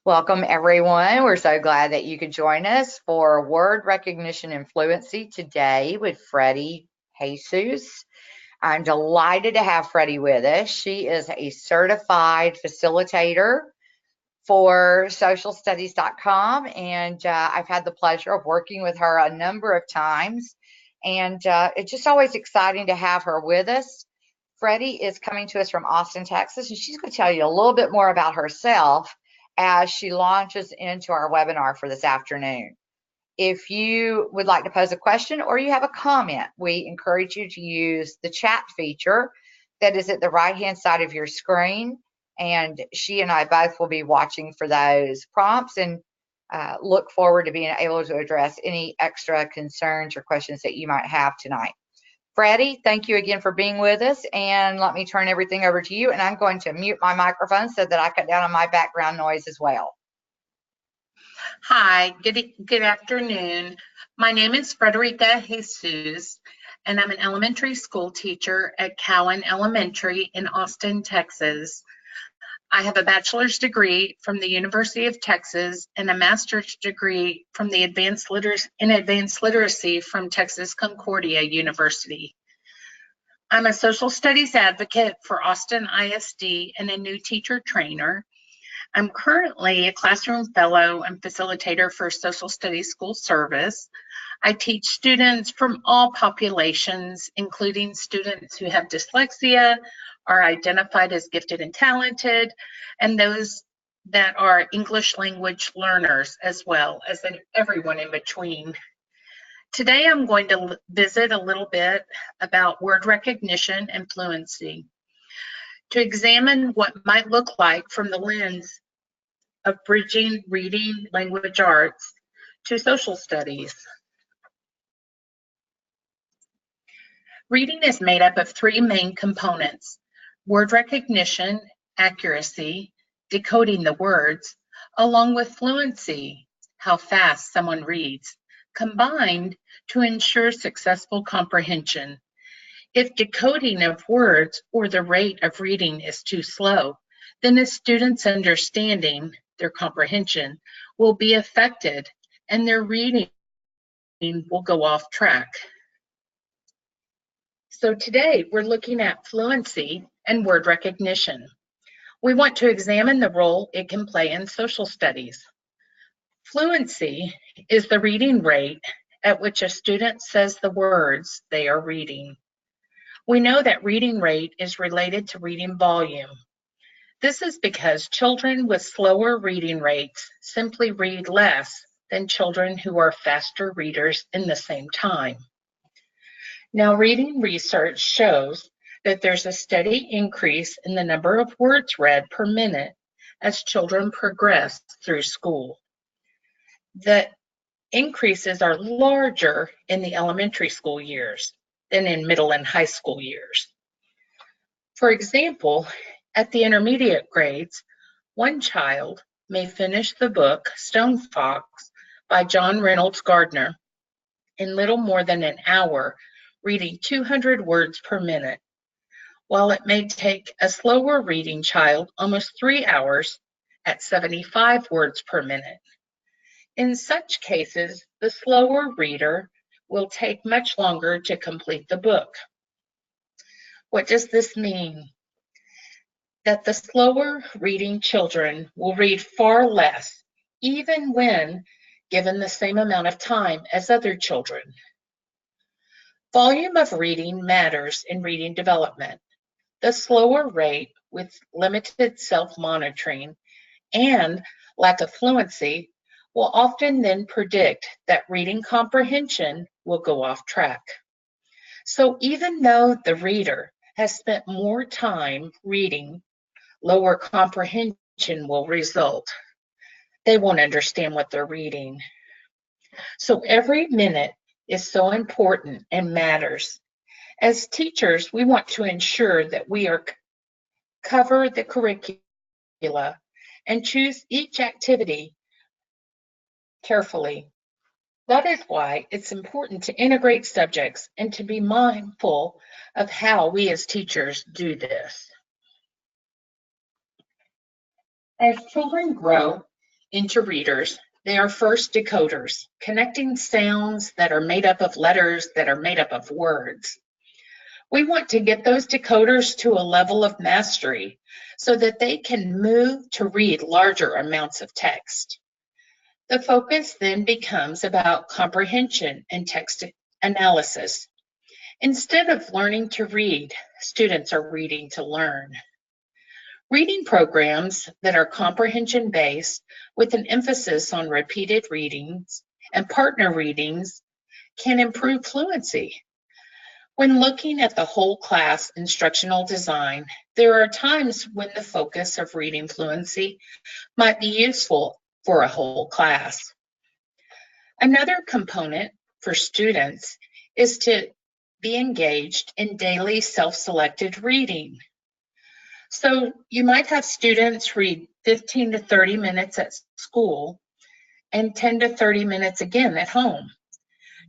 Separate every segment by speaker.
Speaker 1: Welcome, everyone. We're so glad that you could join us for Word Recognition and Fluency today with Freddie Jesus. I'm delighted to have Freddie with us. She is a certified facilitator for socialstudies.com, and I've had the pleasure of working with her a number of times, and it's just always exciting to have her with us. Freddie is coming to us from Austin, Texas, and she's going to tell you a little bit more about herself as she launches into our webinar for this afternoon. If you would like to pose a question or you have a comment, we encourage you to use the chat feature that is at the right-hand side of your screen, and she and I both will be watching for those prompts and look forward to being able to address any extra concerns or questions that you might have tonight. Freddie, thank you again for being with us, and let me turn everything over to you, and I'm going to mute my microphone so that I cut down on my background noise as well.
Speaker 2: Hi, good afternoon. My name is Frederica Jesus, and I'm an elementary school teacher at Cowan Elementary in Austin, Texas. I have a bachelor's degree from the University of Texas and a master's degree from the Advanced Literacy from Texas Concordia University. I'm a social studies advocate for Austin ISD and a new teacher trainer. I'm currently a classroom fellow and facilitator for Social Studies School Service. I teach students from all populations, including students who have dyslexia, are identified as gifted and talented, and those that are English language learners, as well as everyone in between. Today, I'm going to visit a little bit about word recognition and fluency to examine what might look like from the lens of bridging reading language arts to social studies. Reading is made up of three main components: word recognition, accuracy, decoding the words, along with fluency, how fast someone reads, combined to ensure successful comprehension. If decoding of words or the rate of reading is too slow, then a student's understanding, their comprehension, will be affected and their reading will go off track. So today we're looking at fluency and word recognition. We want to examine the role it can play in social studies. Fluency is the reading rate at which a student says the words they are reading. We know that reading rate is related to reading volume. This is because children with slower reading rates simply read less than children who are faster readers in the same time. Now, reading research shows that there's a steady increase in the number of words read per minute as children progress through school. The increases are larger in the elementary school years than in middle and high school years. For example, at the intermediate grades, one child may finish the book Stone Fox by John Reynolds Gardner in little more than an hour, reading 200 words per minute, while it may take a slower reading child almost 3 hours at 75 words per minute. In such cases, the slower reader will take much longer to complete the book. What does this mean? That the slower reading children will read far less, even when given the same amount of time as other children. Volume of reading matters in reading development. The slower rate with limited self-monitoring and lack of fluency will often then predict that reading comprehension will go off track. So even though the reader has spent more time reading, lower comprehension will result. They won't understand what they're reading. So every minute is so important and matters. As teachers, we want to ensure that we cover the curricula and choose each activity carefully. That is why it's important to integrate subjects and to be mindful of how we as teachers do this. As children grow, into readers, they are first decoders, connecting sounds that are made up of letters that are made up of words. We want to get those decoders to a level of mastery so that they can move to read larger amounts of text. The focus then becomes about comprehension and text analysis. Instead of learning to read, students are reading to learn. Reading programs that are comprehension-based with an emphasis on repeated readings and partner readings can improve fluency. When looking at the whole class instructional design, there are times when the focus of reading fluency might be useful for a whole class. Another component for students is to be engaged in daily self-selected reading. So you might have students read 15 to 30 minutes at school and 10 to 30 minutes again at home.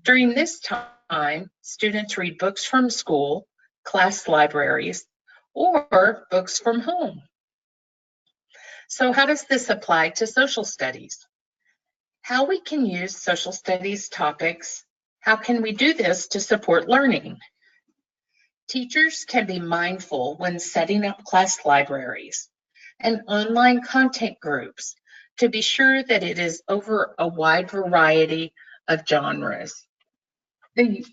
Speaker 2: During this time, students read books from school, class libraries, or books from home. So how does this apply to social studies? How we can use social studies topics, how can we do this to support learning? Teachers can be mindful when setting up class libraries and online content groups to be sure that it is over a wide variety of genres. The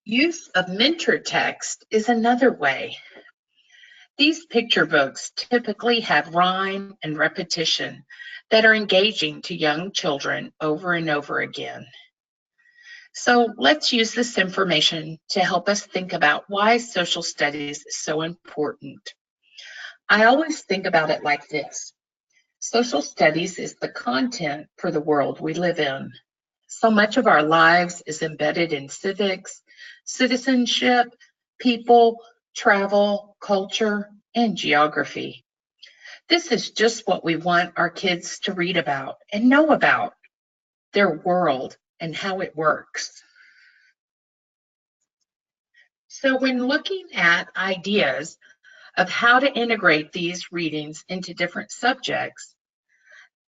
Speaker 2: use of mentor text is another way. These picture books typically have rhyme and repetition that are engaging to young children over and over again. So let's use this information to help us think about why social studies is so important. I always think about it like this. Social studies is the content for the world we live in. So much of our lives is embedded in civics, citizenship, people, travel, culture, and geography. This is just what we want our kids to read about and know about, their world and how it works. So when looking at ideas of how to integrate these readings into different subjects,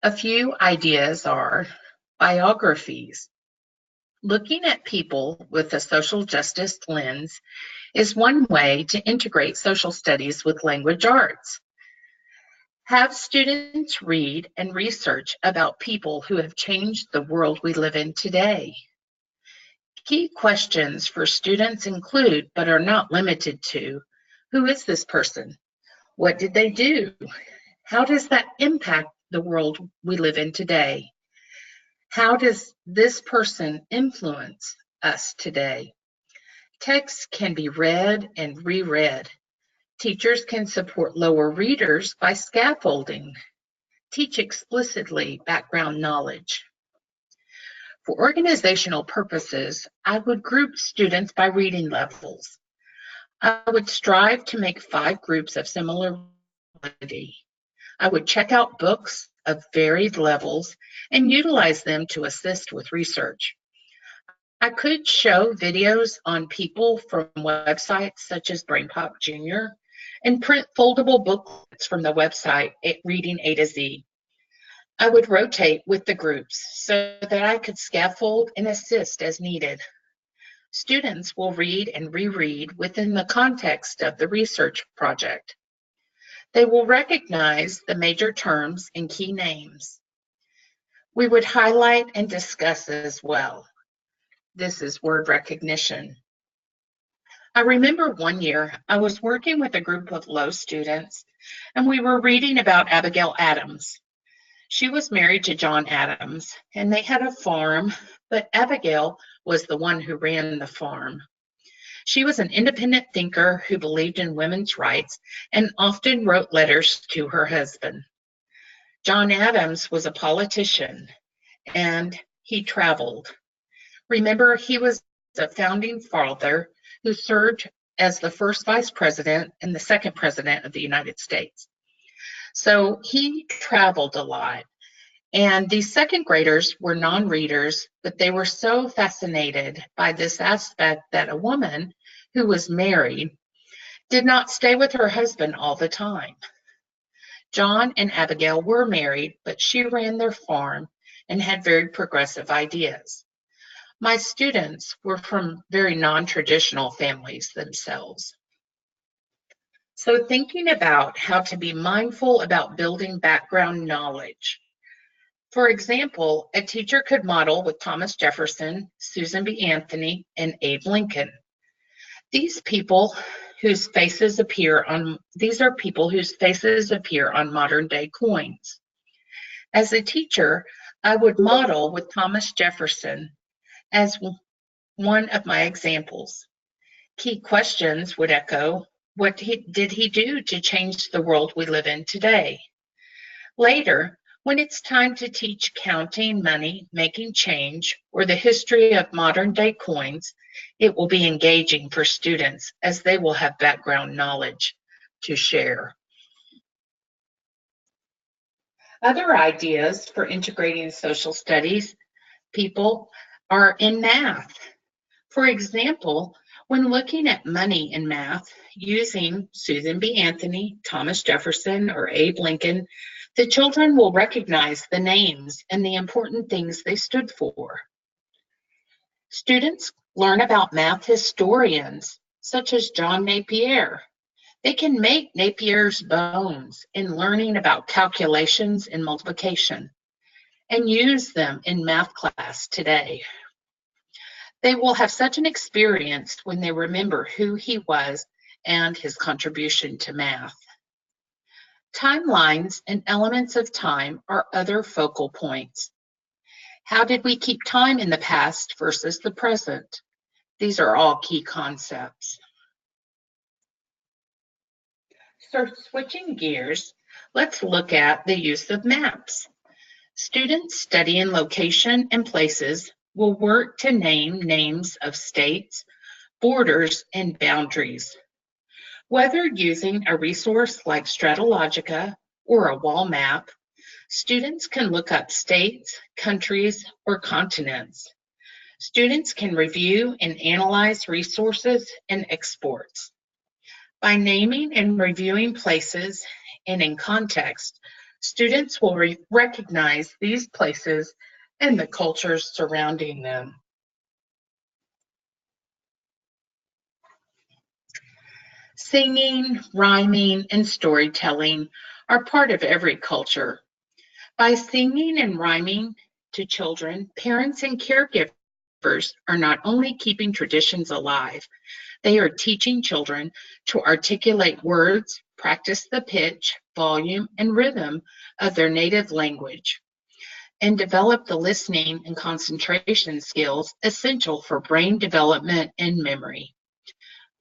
Speaker 2: a few ideas are biographies. Looking at people with a social justice lens is one way to integrate social studies with language arts. Have students read and research about people who have changed the world we live in today. Key questions for students include, but are not limited to, who is this person? What did they do? How does that impact the world we live in today? How does this person influence us today? Text can be read and reread. Teachers can support lower readers by scaffolding. Teach explicitly background knowledge. For organizational purposes, I would group students by reading levels. I would strive to make 5 groups of similar ability. I would check out books of varied levels and utilize them to assist with research. I could show videos on people from websites such as BrainPop Jr. and print foldable booklets from the website Reading A to Z. I would rotate with the groups so that I could scaffold and assist as needed. Students will read and reread within the context of the research project. They will recognize the major terms and key names. We would highlight and discuss as well. This is word recognition. I remember one year I was working with a group of low students and we were reading about Abigail Adams. She was married to John Adams and they had a farm, but Abigail was the one who ran the farm. She was an independent thinker who believed in women's rights and often wrote letters to her husband. John Adams was a politician and he traveled. Remember, he was a founding father who served as the first vice president and the second president of the United States. So he traveled a lot. And these second graders were non-readers, but they were so fascinated by this aspect that a woman who was married did not stay with her husband all the time. John and Abigail were married, but she ran their farm and had very progressive ideas. My students were from very non-traditional families themselves. So thinking about how to be mindful about building background knowledge. For example, a teacher could model with Thomas Jefferson, Susan B. Anthony, and Abe Lincoln. These are people whose faces appear on modern day coins. As a teacher, I would model with Thomas Jefferson as one of my examples. Key questions would echo, what did he do to change the world we live in today? Later, when it's time to teach counting money, making change, or the history of modern day coins, it will be engaging for students as they will have background knowledge to share. Other ideas for integrating social studies people are in math. For example, when looking at money in math, using Susan B. Anthony, Thomas Jefferson, or Abe Lincoln, the children will recognize the names and the important things they stood for. Students learn about math historians, such as John Napier. They can make Napier's bones in learning about calculations and multiplication and use them in math class today. They will have such an experience when they remember who he was and his contribution to math. Timelines and elements of time are other focal points. How did we keep time in the past versus the present? These are all key concepts. So switching gears, let's look at the use of maps. Students studying location and places will work to name names of states, borders, and boundaries. Whether using a resource like Stratologica or a wall map, students can look up states, countries, or continents. Students can review and analyze resources and exports. By naming and reviewing places and in context, students will recognize these places and the cultures surrounding them. Singing, rhyming, and storytelling are part of every culture. By singing and rhyming to children, parents and caregivers are not only keeping traditions alive, they are teaching children to articulate words, practice the pitch, volume, and rhythm of their native language, and develop the listening and concentration skills essential for brain development and memory.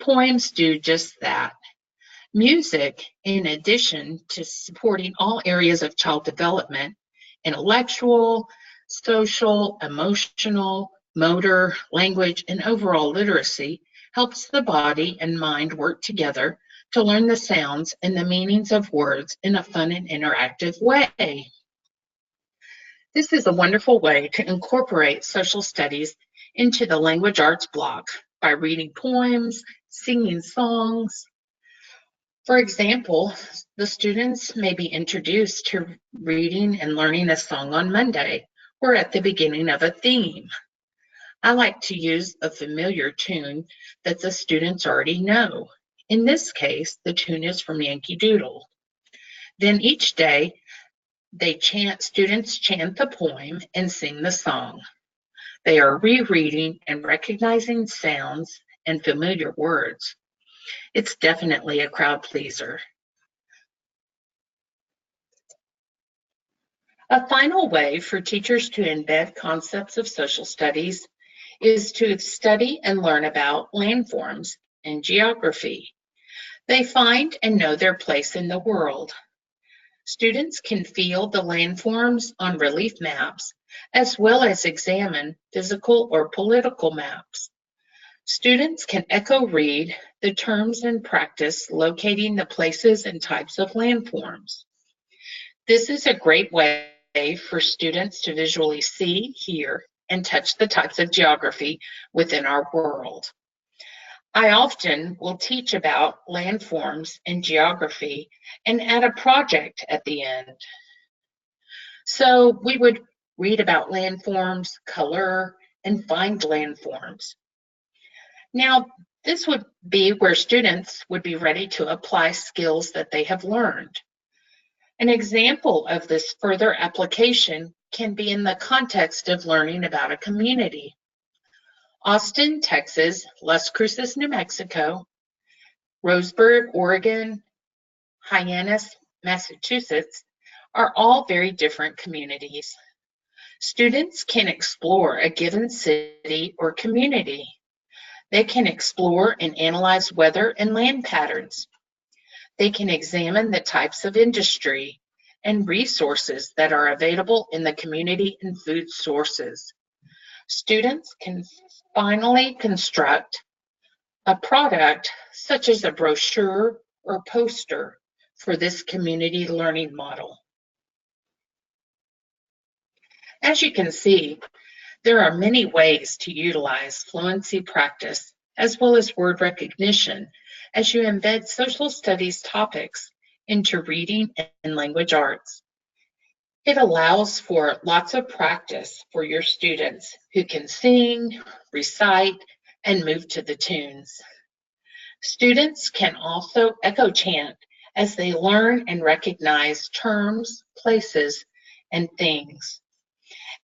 Speaker 2: Poems do just that. Music, in addition to supporting all areas of child development, intellectual, social, emotional, motor, language, and overall literacy, helps the body and mind work together to learn the sounds and the meanings of words in a fun and interactive way. This is a wonderful way to incorporate social studies into the language arts block by reading poems, singing songs. For example, the students may be introduced to reading and learning a song on Monday or at the beginning of a theme. I like to use a familiar tune that the students already know. In this case, the tune is from Yankee Doodle. Then each day, students chant the poem and sing the song. They are rereading and recognizing sounds and familiar words. It's definitely a crowd pleaser. A final way for teachers to embed concepts of social studies is to study and learn about landforms and geography. They find and know their place in the world. Students can feel the landforms on relief maps, as well as examine physical or political maps. Students can echo read the terms and practice locating the places and types of landforms. This is a great way for students to visually see, hear, and touch the types of geography within our world. I often will teach about landforms and geography and add a project at the end. So we would read about landforms, color, and find landforms. Now, this would be where students would be ready to apply skills that they have learned. An example of this further application can be in the context of learning about a community. Austin, Texas, Las Cruces, New Mexico, Roseburg, Oregon, Hyannis, Massachusetts are all very different communities. Students can explore a given city or community. They can explore and analyze weather and land patterns. They can examine the types of industry and resources that are available in the community and food sources. Students can finally construct a product such as a brochure or poster for this community learning model. As you can see, there are many ways to utilize fluency practice as well as word recognition as you embed social studies topics into reading and language arts. It allows for lots of practice for your students who can sing, recite, and move to the tunes. Students can also echo chant as they learn and recognize terms, places, and things.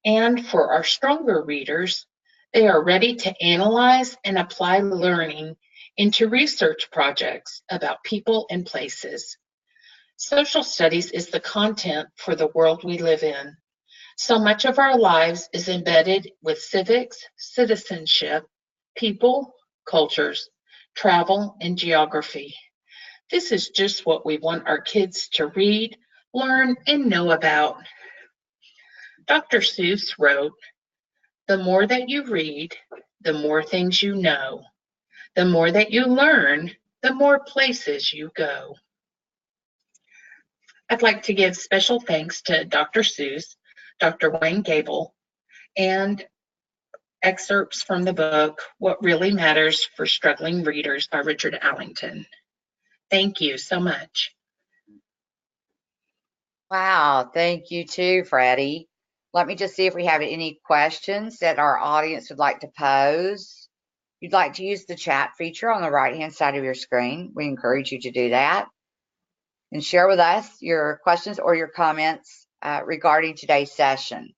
Speaker 2: And for our stronger readers, they are ready to analyze and apply learning into research projects about people and places. Social studies is the content for the world we live in. So much of our lives is embedded with civics, citizenship, people, cultures, travel, and geography. This is just what we want our kids to read, learn, and know about. Dr. Seuss wrote, "The more that you read, the more things you know. The more that you learn, the more places you go." I'd like to give special thanks to Dr. Seuss, Dr. Wayne Gable, and excerpts from the book, What Really Matters for Struggling Readers by Richard Allington. Thank you so much.
Speaker 1: Wow, thank you too, Freddie. Let me just see if we have any questions that our audience would like to pose. If you'd like to use the chat feature on the right-hand side of your screen, we encourage you to do that and share with us your questions or your comments regarding today's session.